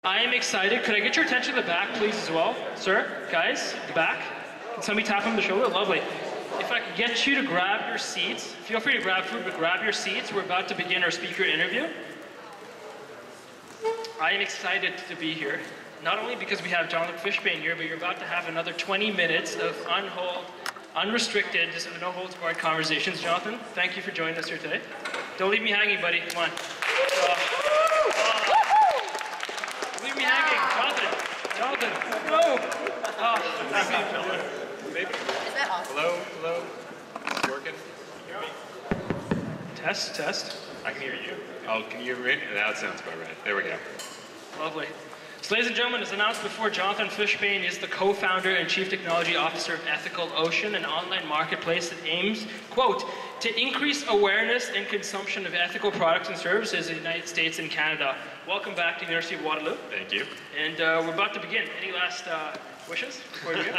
I am excited. Could I get your attention to the back, please, as well? Sir, guys, the back. Can somebody tap on the shoulder? Lovely. If I could get you to grab your seats, feel free to grab food, but grab your seats. We're about to begin our speaker interview. I am excited to be here, not only because we have Jonathan Fishbein here, but you're about to have another 20 minutes of unrestricted, just no holds barred conversations. Jonathan, thank you for joining us here today. Don't leave me hanging, buddy. Come on. Leave me hanging. Jonathan. No. Maybe. Is that awesome? Hello. Is it working? Can you hear me? Test. I can hear you. Oh, can you hear me? That sounds about right. There we go. Lovely. So ladies and gentlemen, as announced before, Jonathan Fishbein is the co-founder and chief technology officer of Ethical Ocean, an online marketplace that aims, quote, to increase awareness and consumption of ethical products and services in the United States and Canada. Welcome back to the University of Waterloo. Thank you. And we're about to begin. Any last wishes before we begin?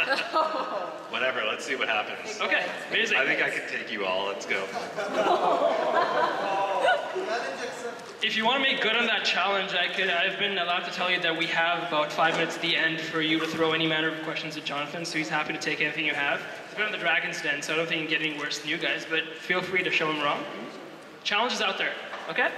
Whatever, let's see what happens. Okay, amazing. I think I can take you all. Let's go. If you want to make good on that challenge, I've been allowed to tell you that we have about 5 minutes at the end for you to throw any manner of questions at Jonathan, so he's happy to take anything you have. He's been on the Dragon's Den, so I don't think he can get any worse than you guys, but feel free to show him wrong. Challenge is out there, okay?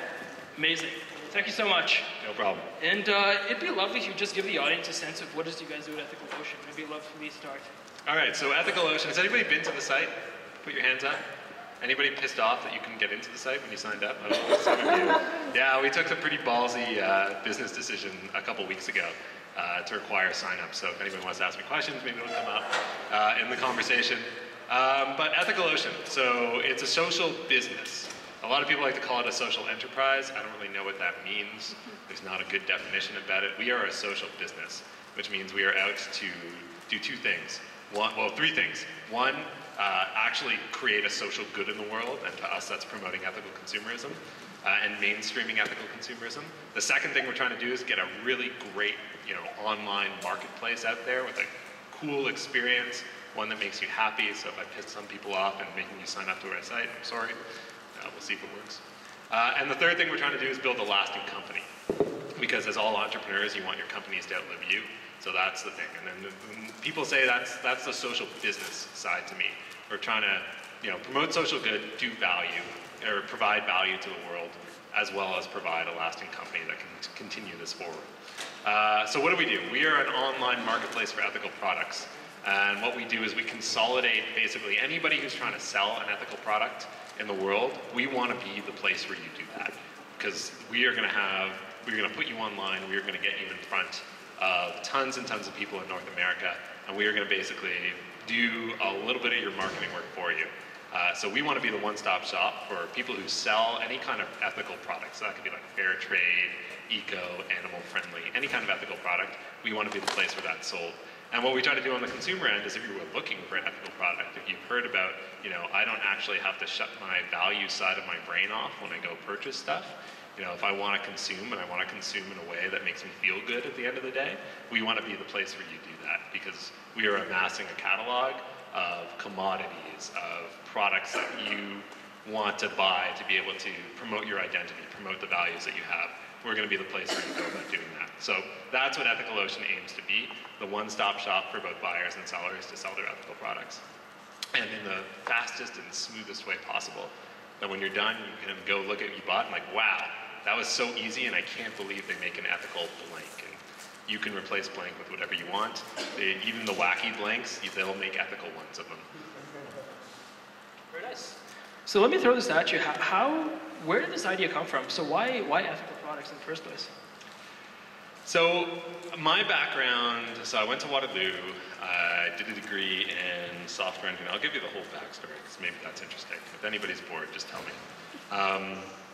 Amazing. Thank you so much. No problem. And it'd be lovely if you just give the audience a sense of what it is you guys do at Ethical Ocean. Maybe I'd love for me to start. All right, so Ethical Ocean. Has anybody been to the site? Put your hands up. Anybody pissed off that you couldn't get into the site when you signed up? I don't know, some of you. Yeah, we took a pretty ballsy business decision a couple weeks ago to require sign-up. So if anybody wants to ask me questions, maybe it'll come up in the conversation. But Ethical Ocean, so it's a social business. A lot of people like to call it a social enterprise. I don't really know what that means. There's not a good definition about it. We are a social business, which means we are out to do two things. Three things. One, actually create a social good in the world, and to us that's promoting ethical consumerism and mainstreaming ethical consumerism. The second thing we're trying to do is get a really great, online marketplace out there with a cool experience, one that makes you happy. So if I piss some people off and making you sign up to our site, I'm sorry. We'll see if it works. And the third thing we're trying to do is build a lasting company, because as all entrepreneurs, you want your companies to outlive you. So that's the thing. And then people say that's the social business side to me. We're trying to, promote social good, do value, or provide value to the world, as well as provide a lasting company that can continue this forward. So what do? We are an online marketplace for ethical products. And what we do is we consolidate basically anybody who's trying to sell an ethical product in the world. We want to be the place where you do that, because we are going to put you online. We are going to get you in front of tons and tons of people in North America, and we are going to basically do a little bit of your marketing work for you. So we want to be the one-stop shop for people who sell any kind of ethical product. So that could be like fair trade, eco, animal friendly, any kind of ethical product. We want to be the place where that's sold. And what we try to do on the consumer end is, if you were looking for an ethical product, if you've heard about, I don't actually have to shut my value side of my brain off when I go purchase stuff. If I want to consume, and I want to consume in a way that makes me feel good at the end of the day, we want to be the place where you do that, because we are amassing a catalog of commodities, of products that you want to buy to be able to promote your identity, promote the values that you have. We're going to be the place where you go about doing that. So that's what Ethical Ocean aims to be, the one-stop shop for both buyers and sellers to sell their ethical products. And in the fastest and smoothest way possible. That when you're done, you can go look at what you bought and like, wow, that was so easy, and I can't believe they make an ethical blank. And you can replace blank with whatever you want. Even the wacky blanks, they'll make ethical ones of them. Very nice. So let me throw this at you. Where did this idea come from? So why ethical products in the first place? So my background, I went to Waterloo, I did a degree in software engineering. I'll give you the whole backstory, because maybe that's interesting. If anybody's bored, just tell me.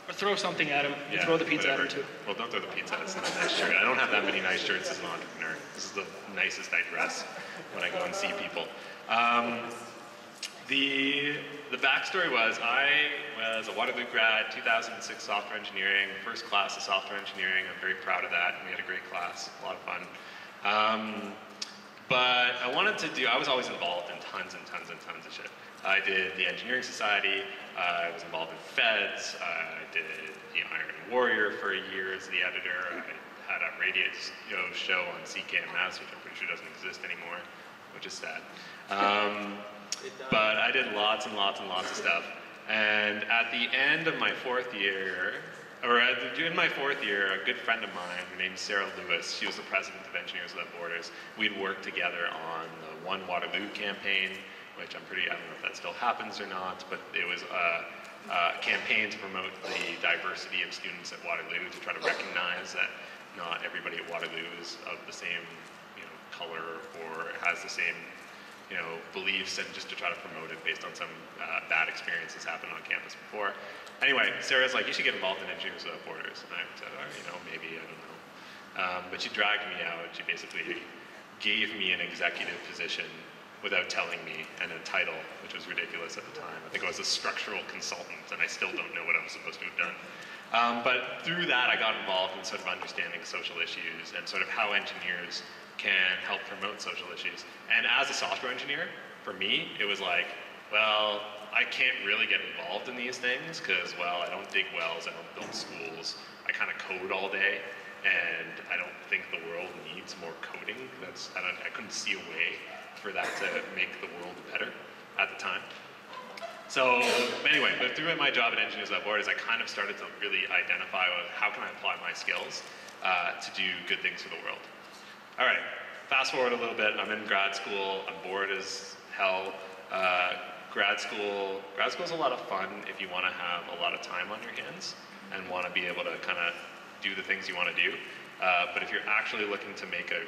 Or throw something at him. Yeah, throw the pizza whatever. at him too. Well, don't throw the pizza. It's not a nice shirt. I don't have that many nice shirts as an entrepreneur. This is the nicest I dress when I go and see people. The backstory was, I was a Waterloo grad, 2006 software engineering, first class of software engineering. I'm very proud of that. We had a great class, a lot of fun. But I was always involved in tons and tons and tons of shit. I did the Engineering Society, I was involved in Feds, I did Iron Warrior for a year as the editor, I at a radio show on CKMS, which I'm pretty sure doesn't exist anymore, which is sad. But I did lots and lots and lots of stuff. And at the end of my fourth year, in my fourth year, a good friend of mine named Sarah Lewis, she was the president of Engineers Without Borders, we'd worked together on the One Waterloo campaign, which I don't know if that still happens or not, but it was a campaign to promote the diversity of students at Waterloo, to try to recognize that not everybody at Waterloo is of the same color or has the same beliefs, and just to try to promote it based on some bad experiences happened on campus before. Anyway, Sarah's like, you should get involved in Engineers Without Borders. And I said, all right, maybe, I don't know. But she dragged me out. She basically gave me an executive position without telling me, and a title, which was ridiculous at the time. I think I was a structural consultant, and I still don't know what I was supposed to have done. But through that, I got involved in sort of understanding social issues and sort of how engineers can help promote social issues. And as a software engineer, for me, it was like, well, I can't really get involved in these things because, well, I don't dig wells, I don't build schools, I kind of code all day, and I don't think the world needs more coding. I couldn't see a way for that to make the world better at the time. So anyway, but through my job at Engineers Without Borders, I kind of started to really identify how can I apply my skills to do good things for the world. All right, fast forward a little bit. I'm in grad school. I'm bored as hell. Grad school is a lot of fun if you want to have a lot of time on your hands and want to be able to kind of do the things you want to do. But if you're actually looking to make a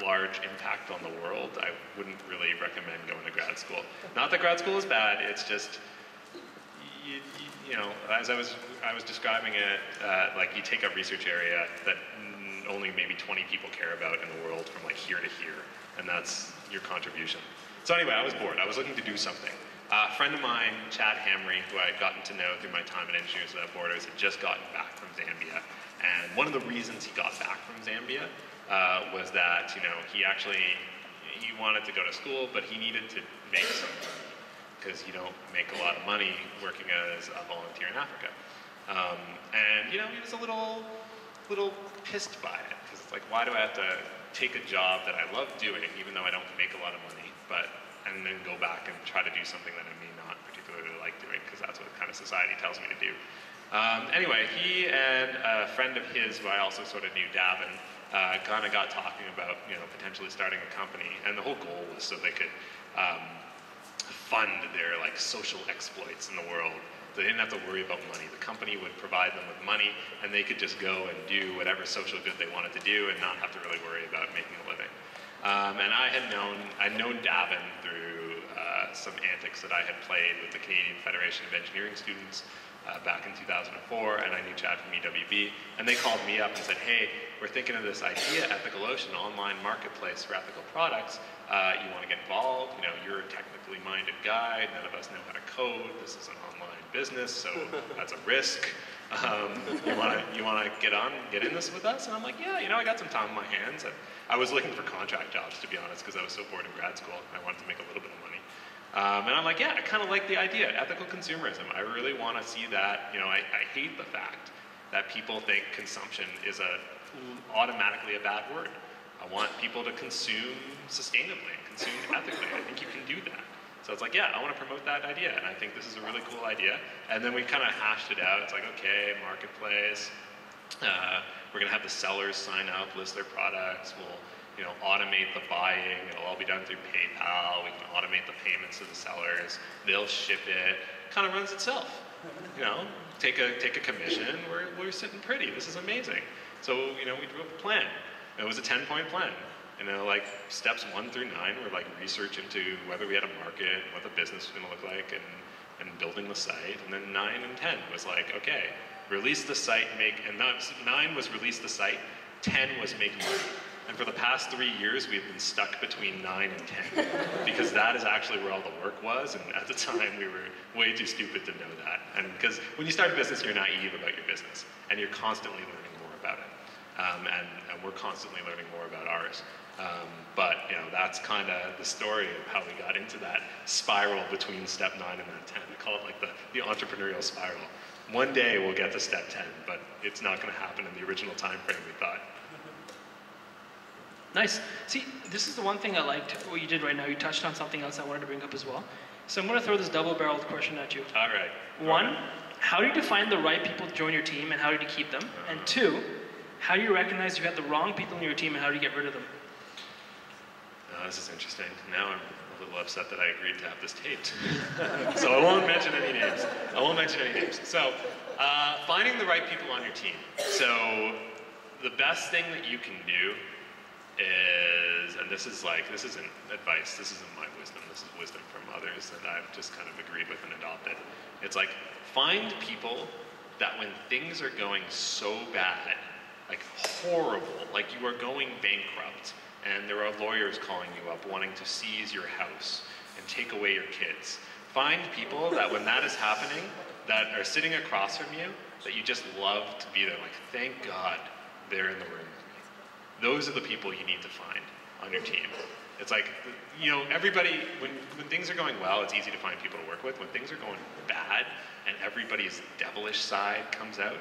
large impact on the world, I wouldn't really recommend going to grad school. Not that grad school is bad, it's just, as I was describing it, like you take a research area that only maybe 20 people care about in the world from like here to here, and that's your contribution. So anyway, I was bored. I was looking to do something. A friend of mine, Chad Hamry, who I had gotten to know through my time at Engineers Without Borders, had just gotten back from Zambia. And one of the reasons he got back from Zambia was that, he wanted to go to school, but he needed to make some money, because you don't make a lot of money working as a volunteer in Africa. And he was a little pissed by it, because it's like, why do I have to take a job that I love doing, even though I don't make a lot of money, and then go back and try to do something that I may not particularly like doing, because that's what kind of society tells me to do. Anyway, he and a friend of his, who I also sort of knew, Davin, kind of got talking about potentially starting a company, and the whole goal was so they could fund their social exploits in the world. They didn't have to worry about money. The company would provide them with money, and they could just go and do whatever social good they wanted to do and not have to really worry about making a living. And I'd known Davin through some antics that I had played with the Canadian Federation of Engineering Students back in 2004, and I knew Chad from EWB, and they called me up and said, hey, we're thinking of this idea, Ethical Ocean, online marketplace for ethical products. You want to get involved? You're a technically minded guy. None of us know how to code. This is an online business, so that's a risk. You want to get in this with us? And I'm like, yeah, I got some time on my hands. And I was looking for contract jobs, to be honest, because I was so bored in grad school. I wanted to make a little bit of money. And I'm like, yeah, I kind of like the idea. Ethical consumerism. I really want to see that. I hate the fact that people think consumption is automatically a bad word. I want people to consume sustainably, consume ethically. I think you can do that. So it's like, yeah, I want to promote that idea, and I think this is a really cool idea. And then we kind of hashed it out. It's like, okay, marketplace. We're going to have the sellers sign up, list their products. We'll automate the buying. It'll all be done through PayPal. We can automate the payments to the sellers. They'll ship it. Kind of runs itself. Take a commission. We're sitting pretty. This is amazing. So we drew up a plan. It was a 10-point plan. Steps 1 through 9 were research into whether we had a market, what the business was going to look like, and building the site. And then 9 and 10 was okay, release the site, 9 was release the site, 10 was make money. And for the past 3 years, we've been stuck between 9 and 10, because that is actually where all the work was, and at the time we were way too stupid to know that. And because when you start a business, you're naive about your business, and you're constantly learning more about it. And we're constantly learning more about ours. But that's kind of the story of how we got into that spiral between step 9 and then 10. I call it the entrepreneurial spiral. One day we'll get to step 10, but it's not going to happen in the original time frame we thought. Nice. See, this is the one thing I liked what you did right now. You touched on something else I wanted to bring up as well. So I'm going to throw this double-barreled question at you. All right. One, how did you find the right people to join your team, and how did you keep them? And two, how do you recognize you had the wrong people in your team, and how do you get rid of them? This is interesting. Now I'm a little upset that I agreed to have this taped. So I won't mention any names. So finding the right people on your team. So the best thing that you can do is, and this isn't advice, this isn't my wisdom, this is wisdom from others that I've just kind of agreed with and adopted. It's like, find people that when things are going so bad, like horrible, like you are going bankrupt, and there are lawyers calling you up wanting to seize your house and take away your kids. Find people that when that is happening, that are sitting across from you, that you just love to be there, like, thank God they're in the room. Those are the people you need to find on your team. It's like, you know, everybody, when things are going well, it's easy to find people to work with. When things are going bad and everybody's devilish side comes out,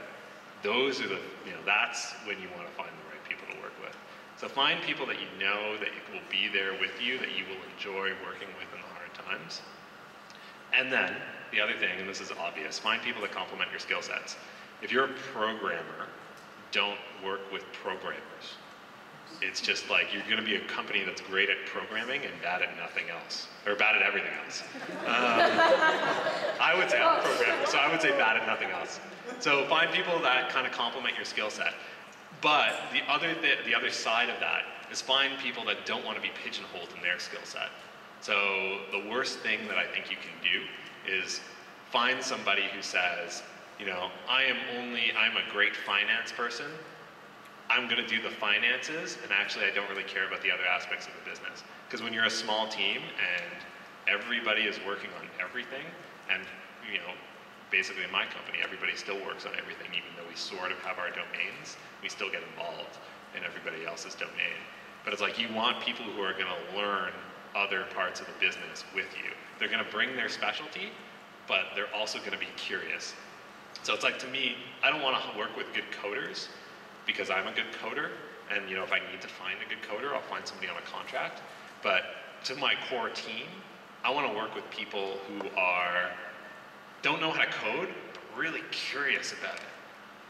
those are the, you know, that's when you want to find the right people to work with. So find people that you know that will be there with you, that you will enjoy working with in the hard times. And then, the other thing, and this is obvious, find people that complement your skill sets. If you're a programmer, don't work with programmers. It's just like, you're going to be a company that's great at programming and bad at nothing else, or bad at everything else. I would say I'm a programmer, so I would say bad at nothing else. So find people that kind of complement your skill set. But the other side of that is find people that don't want to be pigeonholed in their skill set. So the worst thing that I think you can do is find somebody who says, you know, I'm a great finance person, I'm going to do the finances, and actually I don't really care about the other aspects of the business. Because when you're a small team and everybody is working on everything, and, you know, basically in my company, everybody still works on everything, even though we sort of have our domains, we still get involved in everybody else's domain. But it's like, you want people who are going to learn other parts of the business with you. They're going to bring their specialty, but they're also going to be curious. So it's like, to me, I don't want to work with good coders, because I'm a good coder, and, you know, if I need to find a good coder, I'll find somebody on a contract. But to my core team, I want to work with people who don't know how to code, but really curious about it.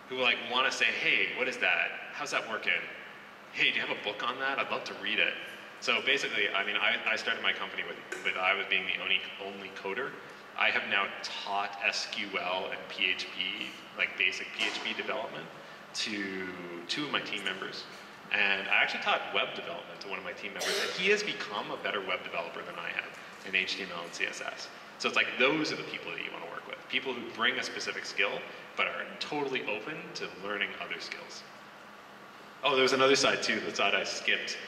Who like want to say, hey, what is that? How's that working? Hey, do you have a book on that? I'd love to read it. So basically, I mean, I started my company with I was being the only coder. I have now taught SQL and PHP, like basic PHP development, to two of my team members. And I actually taught web development to one of my team members, and he has become a better web developer than I have in HTML and CSS. So it's like, those are the people that you want to work with. People who bring a specific skill, but are totally open to learning other skills. Oh, there was another side too, the side I skipped.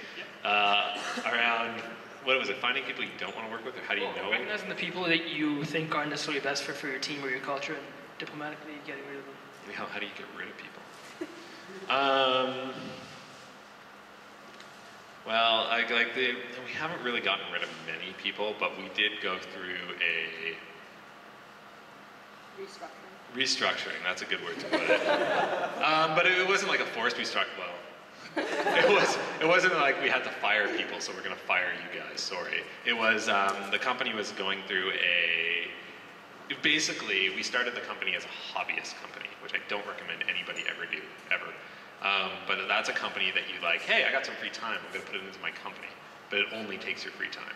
Around, what was it, finding people you don't want to work with, or how do you know? Recognizing the people that you think aren't necessarily best for your team or your culture, and diplomatically getting rid of them. How do you get rid of people? Well, we haven't really gotten rid of many people, but we did go through a restructuring. That's a good word to put it. But it wasn't like a forced restructuring. Well, it wasn't like we had to fire people, so we're going to fire you guys. Sorry. It was the company was going through basically, we started the company as a hobbyist company, which I don't recommend anybody ever do, ever. But that's a company that you like, hey, I got some free time, I'm going to put it into my company. But it only takes your free time.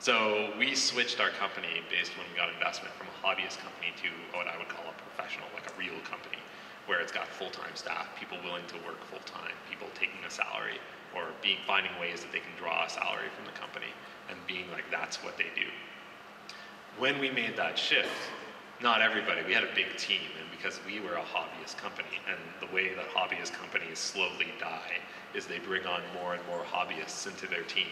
So we switched our company based when we got investment from a hobbyist company to what I would call a professional, like a real company, where it's got full-time staff, people willing to work full-time, people taking a salary, or finding ways that they can draw a salary from the company, and being like, that's what they do. When we made that shift, not everybody, we had a big team, and because we were a hobbyist company, and the way that hobbyist companies slowly die is they bring on more and more hobbyists into their team.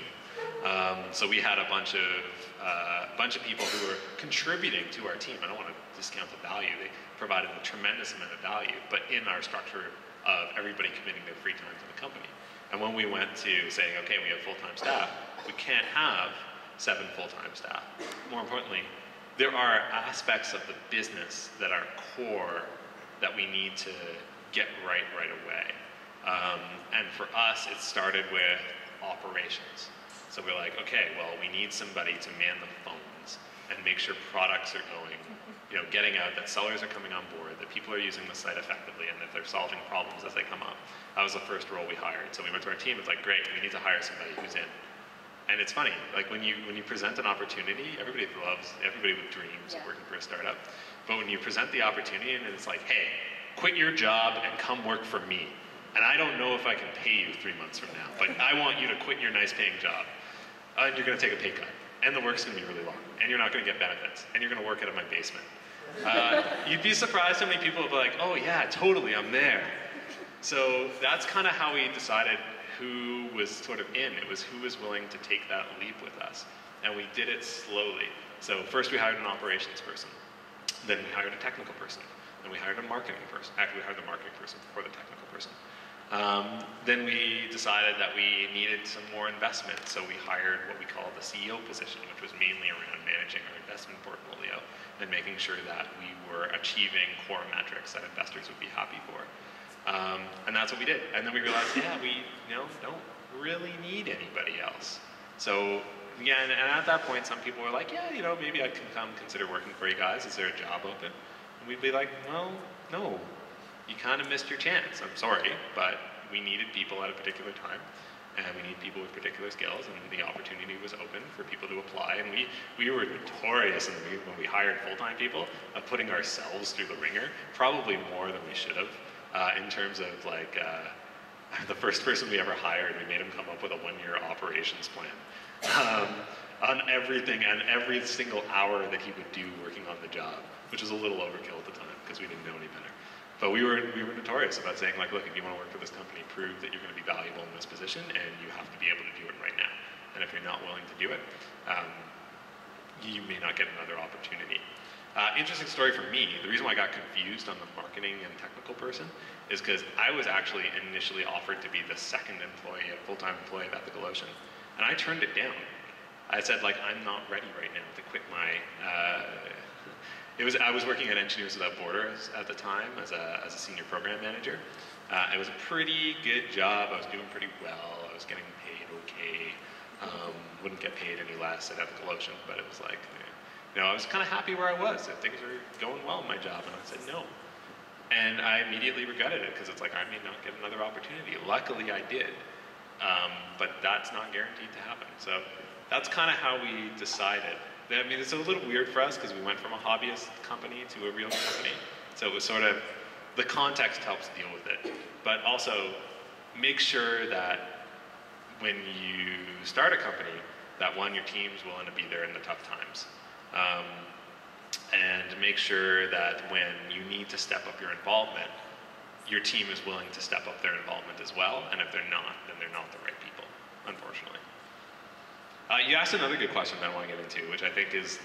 So we had a bunch of people who were contributing to our team. I don't want to discount the value. They provided a tremendous amount of value, but in our structure of everybody committing their free time to the company. And when we went to saying, okay, we have full-time staff, we can't have 7 full-time staff. More importantly, there are aspects of the business that are core that we need to get right away. And for us, it started with operations. So we're like, okay, well, we need somebody to man the phones and make sure products are going, getting out, that sellers are coming on board, that people are using the site effectively, and that they're solving problems as they come up. That was the first role we hired. So we went to our team, it's like, great, we need to hire somebody who's in. And it's funny, like when you present an opportunity, everybody with dreams of working for a startup. But when you present the opportunity and it's like, hey, quit your job and come work for me. And I don't know if I can pay you 3 months from now, but I want you to quit your nice paying job. And you're gonna take a pay cut. And the work's gonna be really long. And you're not gonna get benefits. And you're gonna work out of my basement. You'd be surprised how many people will be like, oh yeah, totally, I'm there. So that's kind of how we decided who was sort of in. It was who was willing to take that leap with us. And we did it slowly. So first we hired an operations person. Then we hired a technical person. Then we hired a marketing person. Actually, we hired the marketing person before the technical person. Then we decided that we needed some more investment, so we hired what we call the CEO position, which was mainly around managing our investment portfolio and making sure that we were achieving core metrics that investors would be happy for. And that's what we did. And then we realized, yeah, we don't really need anybody else. So yeah, and at that point, some people were like, yeah, maybe I can come consider working for you guys. Is there a job open? And we'd be like, well, no. You kind of missed your chance. I'm sorry, but we needed people at a particular time, and we need people with particular skills, and the opportunity was open for people to apply. And we were notorious when we hired full-time people of putting ourselves through the ringer, probably more than we should have, in terms of like the first person we ever hired, we made him come up with a 1-year operations plan on everything and every single hour that he would do working on the job, which was a little overkill at the time because we didn't know any better. But we were notorious about saying, like, look, if you want to work for this company, prove that you're going to be valuable in this position, and you have to be able to do it right now. And if you're not willing to do it, you may not get another opportunity. Interesting story for me, the reason why I got confused on the marketing and technical person is because I was actually initially offered to be the second employee, a full-time employee of Ethical Ocean, and I turned it down. I said, like, I'm not ready right now to quit my... I was working at Engineers Without Borders at the time as a senior program manager. It was a pretty good job. I was doing pretty well. I was getting paid okay. Wouldn't get paid any less at Ethical Ocean, but it was like, I was kind of happy where I was. That things were going well in my job, and I said no. And I immediately regretted it because it's like I may not get another opportunity. Luckily, I did, but that's not guaranteed to happen. So that's kind of how we decided. I mean, it's a little weird for us because we went from a hobbyist company to a real company. So it was sort of, the context helps deal with it. But also, make sure that when you start a company, that one, your team's willing to be there in the tough times. And make sure that when you need to step up your involvement, your team is willing to step up their involvement as well. And if they're not, then they're not the right people, unfortunately. You asked another good question that I want to get into, which I think is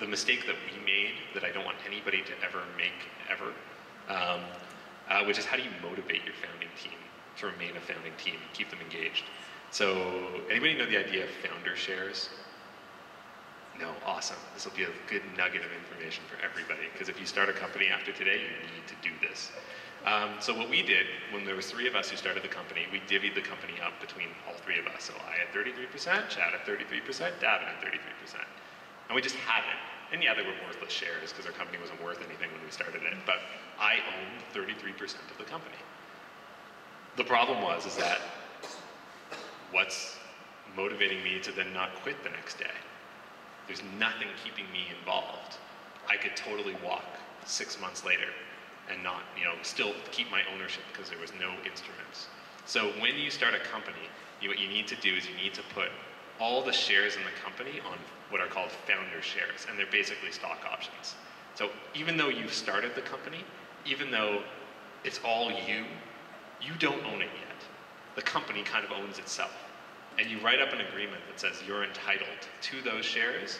the mistake that we made that I don't want anybody to ever make, ever, which is how do you motivate your founding team to remain a founding team and keep them engaged? So anybody know the idea of founder shares? No, awesome. This will be a good nugget of information for everybody, because if you start a company after today, you need to do this. So what we did, when there was 3 of us who started the company, we divvied the company up between all 3 of us. So I had 33%, Chad had 33%, Davin had 33%. And we just had it. And yeah, they were worthless shares because our company wasn't worth anything when we started it, but I owned 33% of the company. The problem is that what's motivating me to then not quit the next day? There's nothing keeping me involved. I could totally walk 6 months later and not, still keep my ownership because there was no instruments. So when you start a company, what you need to do is you need to put all the shares in the company on what are called founder shares, and they're basically stock options. So even though you've started the company, even though it's all you don't own it yet. The company kind of owns itself. And you write up an agreement that says you're entitled to those shares,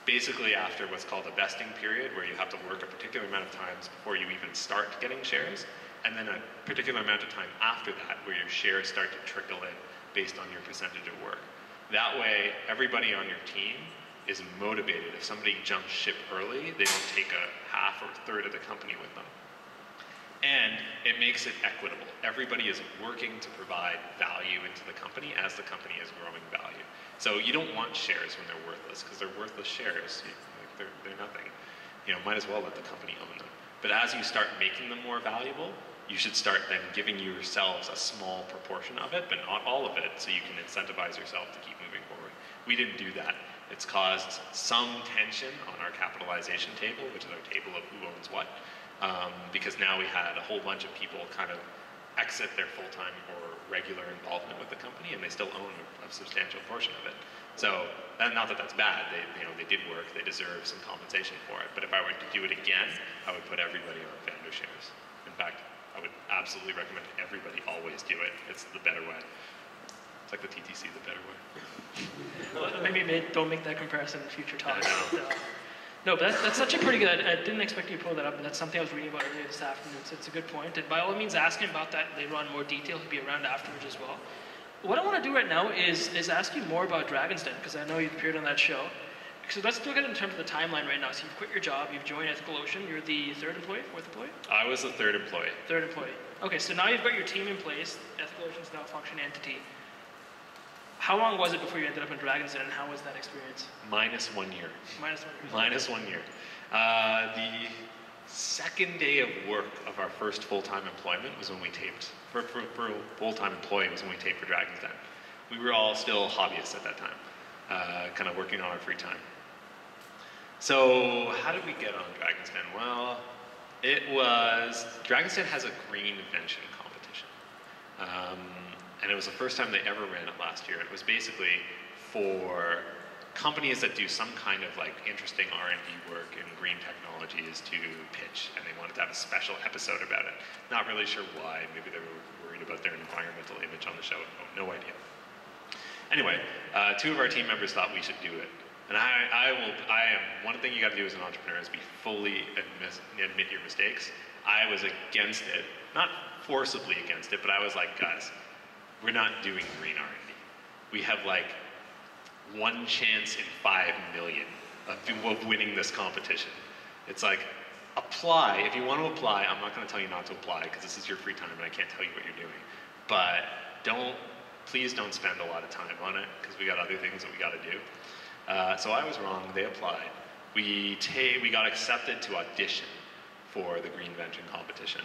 basically after what's called a vesting period, where you have to work a particular amount of times before you even start getting shares, and then a particular amount of time after that where your shares start to trickle in based on your percentage of work. That way, everybody on your team is motivated. If somebody jumps ship early, they don't take a half or a third of the company with them. And it makes it equitable. Everybody is working to provide value into the company as the company is growing value. So you don't want shares when they're worthless, because they're worthless shares. They're nothing. Might as well let the company own them. But as you start making them more valuable, you should start then giving yourselves a small proportion of it, but not all of it, so you can incentivize yourself to keep moving forward. We didn't do that. It's caused some tension on our capitalization table, which is our table of who owns what, because now we had a whole bunch of people kind of exit their full-time or regular involvement with the company, and they still own a substantial portion of it. So, not that that's bad. They did work. They deserve some compensation for it. But if I were to do it again, I would put everybody on founder shares. In fact, I would absolutely recommend everybody always do it. It's the better way. It's like the TTC, the better way. Well, maybe don't make that comparison in future talks. No, but that's such a pretty good. I didn't expect you to pull that up, and that's something I was reading about earlier this afternoon. So it's a good point. And by all means, ask him about that later on in more detail. He'll be around afterwards as well. What I want to do right now is ask you more about Dragon's Den, because I know you've appeared on that show. So let's look at it in terms of the timeline right now. So you've quit your job, you've joined Ethical Ocean. You're the third employee, fourth employee? I was the third employee. Third employee. Okay, so now you've got your team in place. Ethical Ocean's now a functioning entity. How long was it before you ended up in Dragon's Den, and how was that experience? -1 year. -1 year. The second day of work of our first full-time employment was when we taped. For a full-time employee was when we taped for Dragon's Den. We were all still hobbyists at that time, kind of working on our free time. So how did we get on Dragon's Den? Well, Dragon's Den has a green invention competition. And it was the first time they ever ran it last year. It was basically for companies that do some kind of interesting R&D work in green technologies to pitch, and they wanted to have a special episode about it. Not really sure why. Maybe they were worried about their environmental image on the show. No idea. Anyway, 2 of our team members thought we should do it. And one thing you got to do as an entrepreneur is be fully admit your mistakes. I was against it, not forcibly against it, but I was like, guys, we're not doing green R&D. We have 1 chance in 5 million of winning this competition. It's apply. If you want to apply, I'm not going to tell you not to apply, because this is your free time and I can't tell you what you're doing. But please don't spend a lot of time on it, because we got other things that we got to do. So I was wrong. They applied. We got accepted to audition for the Green Invention competition.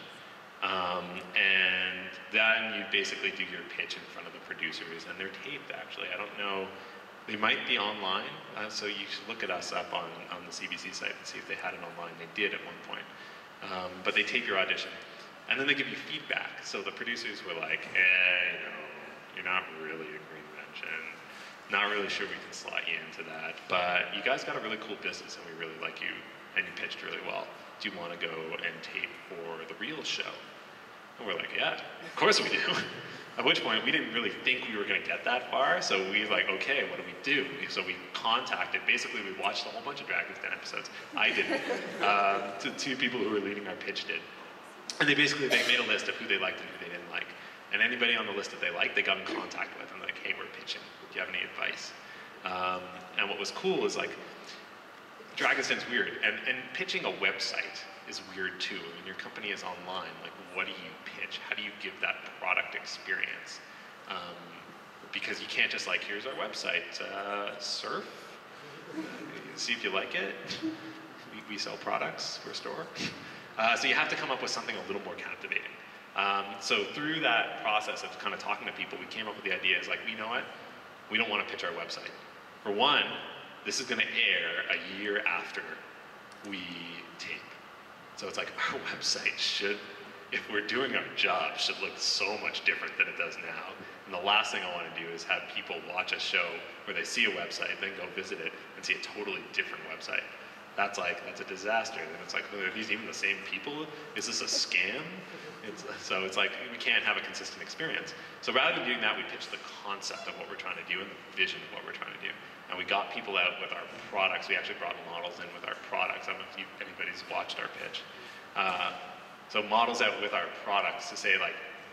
And then you basically do your pitch in front of the producers, and they're taped, actually. I don't know. They might be online, so you should look at us up on the CBC site and see if they had it online. They did at one point. But they tape your audition. And then they give you feedback. So the producers were like, you're not really a Green Invention. Not really sure we can slot you into that. But you guys got a really cool business, and we really like you, and you pitched really well. Do you want to go and tape for the real show? And we're like, yeah, of course we do. At which point, we didn't really think we were going to get that far, so we were like, okay, what do we do? So we contacted, basically we watched a whole bunch of Dragon's Den episodes. I didn't. The 2 people who were leading our pitch did. And they made a list of who they liked and who they didn't like. And anybody on the list that they liked, they got in contact with, and they're like, hey, we're pitching. Do you have any advice? And what was cool is Dragon's Den's weird, and pitching a website is weird too. When your company is online, what do you pitch? How do you give that product experience? Because you can't just here's our website, surf, see if you like it. We sell products, we're a store. So you have to come up with something a little more captivating. So through that process of kind of talking to people, we came up with the idea you know what? We don't want to pitch our website. For one, this is going to air a year after we tape. So it's our website should, if we're doing our job, should look so much different than it does now. And the last thing I want to do is have people watch a show where they see a website, then go visit it, and see a totally different website. That's a disaster. And it's are these even the same people? Is this a scam? So we can't have a consistent experience. So rather than doing that, we pitched the concept of what we're trying to do and the vision of what we're trying to do. And we got people out with our products. We actually brought models in with our products. I don't know if anybody's watched our pitch. So models out with our products to say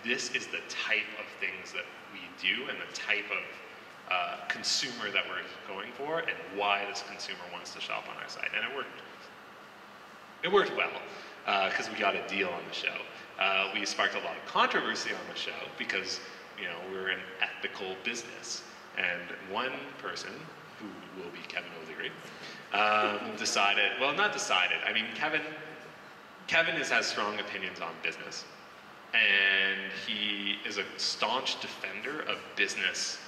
this is the type of things that we do and the type of consumer that we're going for, and why this consumer wants to shop on our site. And it worked well, because we got a deal on the show. we sparked a lot of controversy on the show because, you know, we're an ethical business. And one person, who will be Kevin O'Leary, decided, well, not decided, I mean, Kevin has strong opinions on business. And he is a staunch defender of business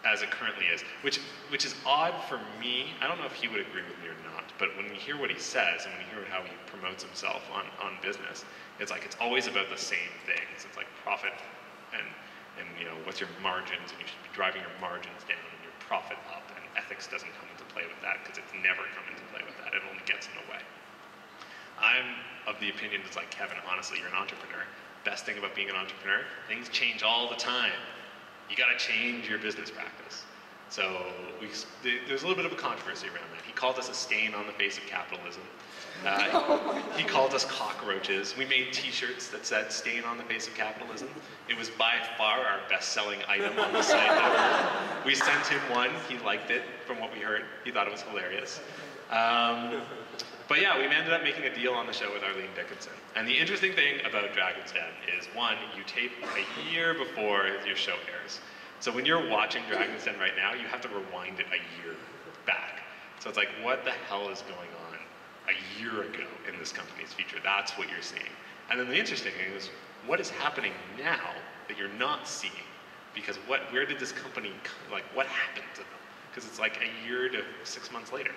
as it currently is, which is odd for me. I don't know if he would agree with me or not, but when you hear what he says and when you hear how he promotes himself on business, it's like it's always about the same things. It's like profit and you know, what's your margins, and you should be driving your margins down and your profit up, and ethics doesn't come into play with that because it's never come into play with that. It only gets in the way. I'm of the opinion that's like, Kevin, honestly, you're an entrepreneur. Best thing about being an entrepreneur, things change all the time. You gotta change your business practice. So there's a little bit of a controversy around that. He called us a stain on the face of capitalism. He called us cockroaches. We made t-shirts that said stain on the face of capitalism. It was by far our best-selling item on the site ever. We sent him one, he liked it from what we heard. He thought it was hilarious. But yeah, we ended up making a deal on the show with Arlene Dickinson. And the interesting thing about Dragon's Den is, one, you tape a year before your show airs. So when you're watching Dragon's Den right now, you have to rewind it a year back. So it's like, what the hell is going on a year ago in this company's future? That's what you're seeing. And then the interesting thing is, what is happening now that you're not seeing? Because where did this company, like, what happened to them? Because it's like a year to 6 months later.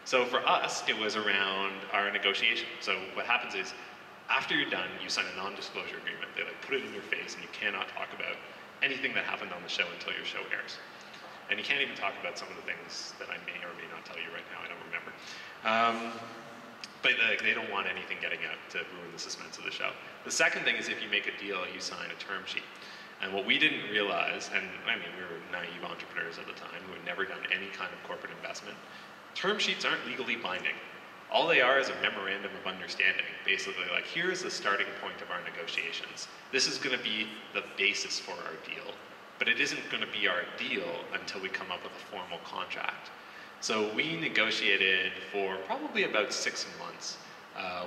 So for us, it was around our negotiation. So what happens is, after you're done, you sign a non-disclosure agreement. They like put it in your face, and you cannot talk about anything that happened on the show until your show airs. And you can't even talk about some of the things that I may or may not tell you right now. I don't remember. But they don't want anything getting out to ruin the suspense of the show. The second thing is, if you make a deal, you sign a term sheet. And what we didn't realize, and I mean, we were naive entrepreneurs at the time who had never done any kind of corporate investment, term sheets aren't legally binding. All they are is a memorandum of understanding. Basically, like, here's the starting point of our negotiations. This is going to be the basis for our deal, but it isn't going to be our deal until we come up with a formal contract. So we negotiated for probably about 6 months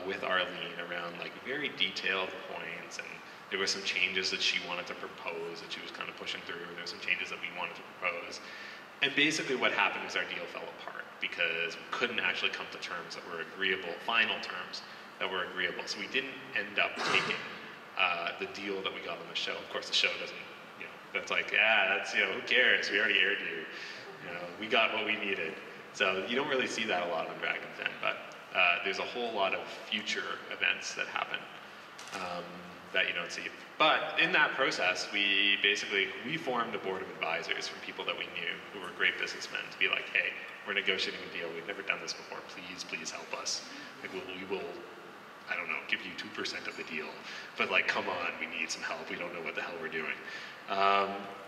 with Arlene around like very detailed points, and there were some changes that she wanted to propose that she was kind of pushing through, and there were some changes that we wanted to propose. And basically what happened is our deal fell apart because we couldn't actually come to terms that were agreeable, final terms that were agreeable. So we didn't end up taking the deal that we got on the show. Of course, the show doesn't, you know, that's like, yeah, that's, you know, who cares? We already aired you. You know, we got what we needed. So you don't really see that a lot on Dragon's Den, but there's a whole lot of future events that happen that you don't see. But in that process, we formed a board of advisors from people that we knew who were great businessmen to be like, hey, we're negotiating a deal. We've never done this before. Please help us. Like, we will, I don't know, give you 2% of the deal. But like, come on, we need some help. We don't know what the hell we're doing.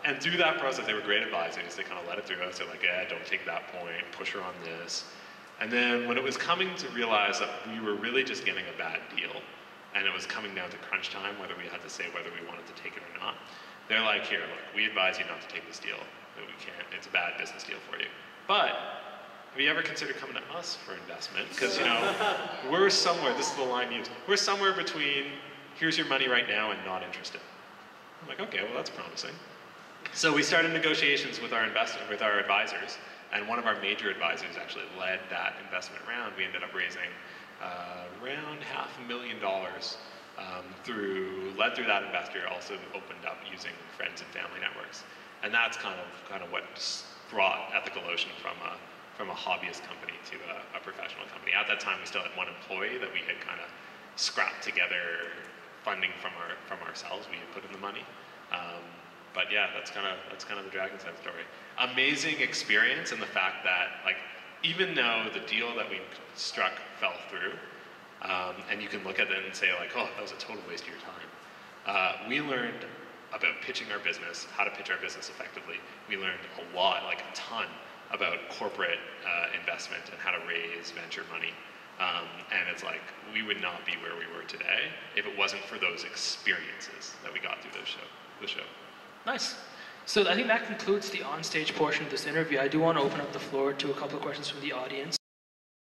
And through that process, they were great advisors. They kind of let it through us. They're like, yeah, don't take that point. Push her on this. And then when it was coming to realize that we were really just getting a bad deal, and it was coming down to crunch time, whether we had to say whether we wanted to take it or not, they're like, here, look, we advise you not to take this deal. We can't, it's a bad business deal for you. But have you ever considered coming to us for investment? Because, you know, we're somewhere, this is the line used, we're somewhere between here's your money right now and not interested. I'm like, okay, well, that's promising. So we started negotiations with our advisors, and one of our major advisors actually led that investment round. We ended up raising around $500,000 led through that investor, also opened up using friends and family networks. And that's kind of what brought Ethical Ocean from a hobbyist company to a professional company. At that time, we still had one employee that we had kind of scrapped together funding from ourselves. We had put in the money. But yeah, that's kind of the Dragon's Den story. Amazing experience in the fact that, like, even though the deal that we struck fell through, and you can look at it and say like, oh, that was a total waste of your time. We learned about pitching our business, how to pitch our business effectively. We learned a lot, like a ton, about corporate investment and how to raise venture money. And it's like, we would not be where we were today if it wasn't for those experiences that we got through the show. Nice. So I think that concludes the onstage portion of this interview. I do want to open up the floor to a couple of questions from the audience.